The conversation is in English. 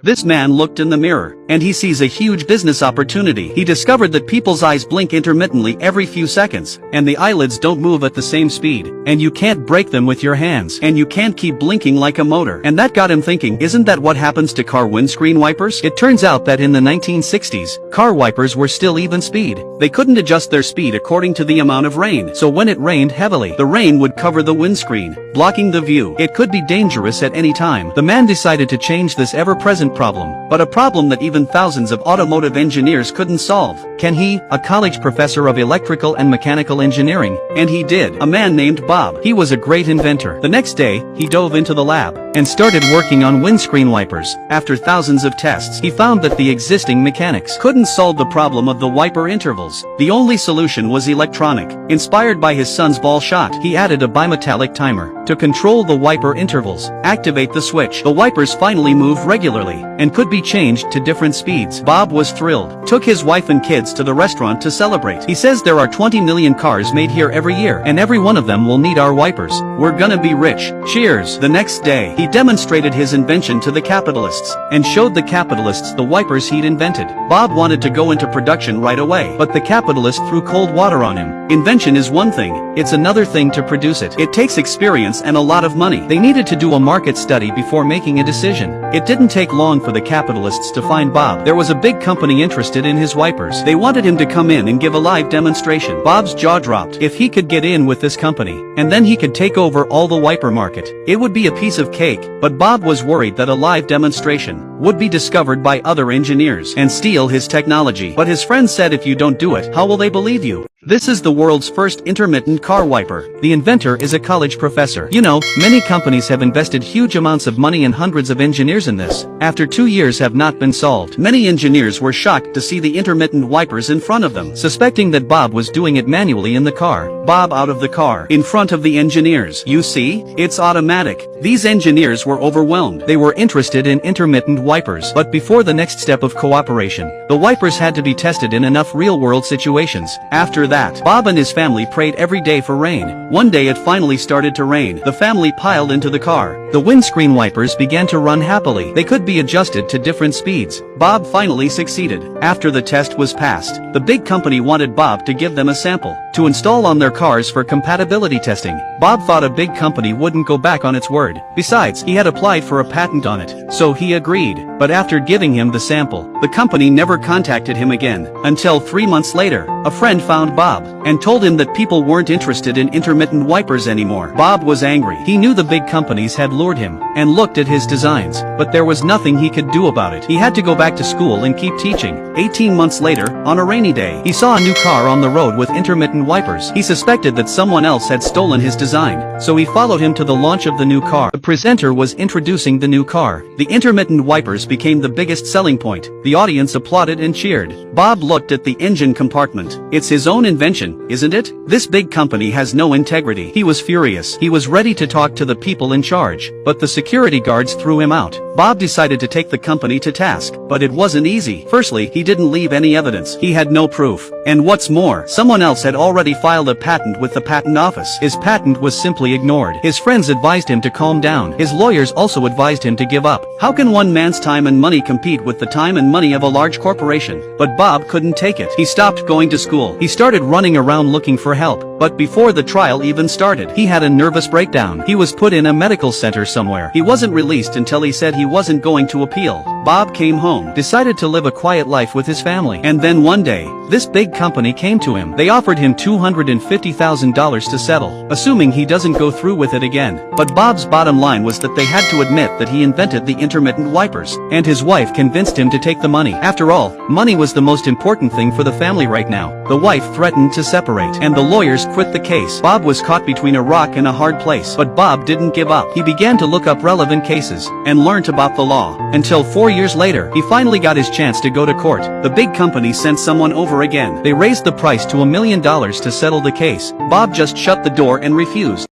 This man looked in the mirror, and he sees a huge business opportunity. He discovered that people's eyes blink intermittently every few seconds, and the eyelids don't move at the same speed, and you can't break them with your hands, and you can't keep blinking like a motor. And that got him thinking, isn't that what happens to car windscreen wipers? It turns out that in the 1960s, car wipers were still even speed. They couldn't adjust their speed according to the amount of rain, so when it rained heavily, the rain would cover the windscreen, blocking the view. It could be dangerous at any time. The man decided to change this ever-present problem, but a problem that even thousands of automotive engineers couldn't solve. Can he, a college professor of electrical and mechanical engineering? And he did. A man named Bob. He was a great inventor. The next day, he dove into the lab and started working on windscreen wipers. After thousands of tests, he found that the existing mechanics couldn't solve the problem of the wiper intervals. The only solution was electronic. Inspired by his son's ball shot, he added a bimetallic timer to control the wiper intervals. Activate the switch. The wipers finally moved regularly and could be changed to different speeds. Bob was thrilled, took his wife and kids to the restaurant to celebrate. He says there are 20 million cars made here every year, and every one of them will need our wipers. We're gonna be rich. Cheers. The next day, he demonstrated his invention to the capitalists and showed the capitalists the wipers he'd invented. Bob wanted to go into production right away, but the capitalist threw cold water on him. Invention is one thing, it's another thing to produce it. It takes experience and a lot of money. They needed to do a market study before making a decision. It didn't take long for the capitalists to find Bob. There was a big company interested in his wipers. They wanted him to come in and give a live demonstration. Bob's jaw dropped. If he could get in with this company, and then he could take over all the wiper market, it would be a piece of cake. But Bob was worried that a live demonstration would be discovered by other engineers and steal his technology. But his friends said, if you don't do it, how will they believe you? This is the world's first intermittent car wiper. The inventor is a college professor. You know, many companies have invested huge amounts of money and hundreds of engineers in this. After 2 years have not been solved. Many engineers were shocked to see the intermittent wipers in front of them, suspecting that Bob was doing it manually in the car. Bob out of the car, in front of the engineers. You see, it's automatic. These engineers were overwhelmed. They were interested in intermittent wipers. But before the next step of cooperation, the wipers had to be tested in enough real-world situations. After that, Bob and his family prayed every day for rain. One day it finally started to rain. The family piled into the car. The windscreen wipers began to run happily. They could be adjusted to different speeds. Bob finally succeeded. After the test was passed, the big company wanted Bob to give them a sample to install on their cars for compatibility testing. Bob thought a big company wouldn't go back on its word. Besides, he had applied for a patent on it, so he agreed. But after giving him the sample, the company never contacted him again, until 3 months later, a friend found Bob and told him that people weren't interested in intermittent wipers anymore. Bob was angry. He knew the big companies had lured him and looked at his designs, but there was nothing he could do about it. He had to go back to school and keep teaching. 18 months later, on a rainy day, he saw a new car on the road with intermittent wipers. He suspected that someone else had stolen his design, so he followed him to the launch of the new car. The presenter was introducing the new car. The intermittent wipers became the biggest selling point. The audience applauded and cheered. Bob looked at the engine compartment. It's his own invention, isn't it? This big company has no integrity. He was furious. He was ready to talk to the people in charge, but the security guards threw him out. Bob decided to take the company to task, but it wasn't easy. Firstly, he didn't leave any evidence. He had no proof. And what's more, someone else had already filed a patent with the patent office. His patent was simply ignored. His friends advised him to calm down. His lawyers also advised him to give up. How can one man's time and money compete with the time and money of a large corporation? But Bob couldn't take it. He stopped going to school. He started running around looking for help. But before the trial even started, he had a nervous breakdown. He was put in a medical center somewhere. He wasn't released until he said he wasn't going to appeal. Bob came home, decided to live a quiet life with his family. And then one day, this big company came to him. They offered him $250,000 to settle, assuming he doesn't go through with it again. But Bob's bottom line was that they had to admit that he invented the intermittent wipers, and his wife convinced him to take the money. After all, money was the most important thing for the family right now. The wife threatened to separate, and the lawyers quit the case. Bob was caught between a rock and a hard place. But Bob didn't give up. He began to look up relevant cases and learned about the law. Until 4 years later, he finally got his chance to go to court. The big company sent someone over again. They raised the price to $1 million to settle the case. Bob just shut the door and refused.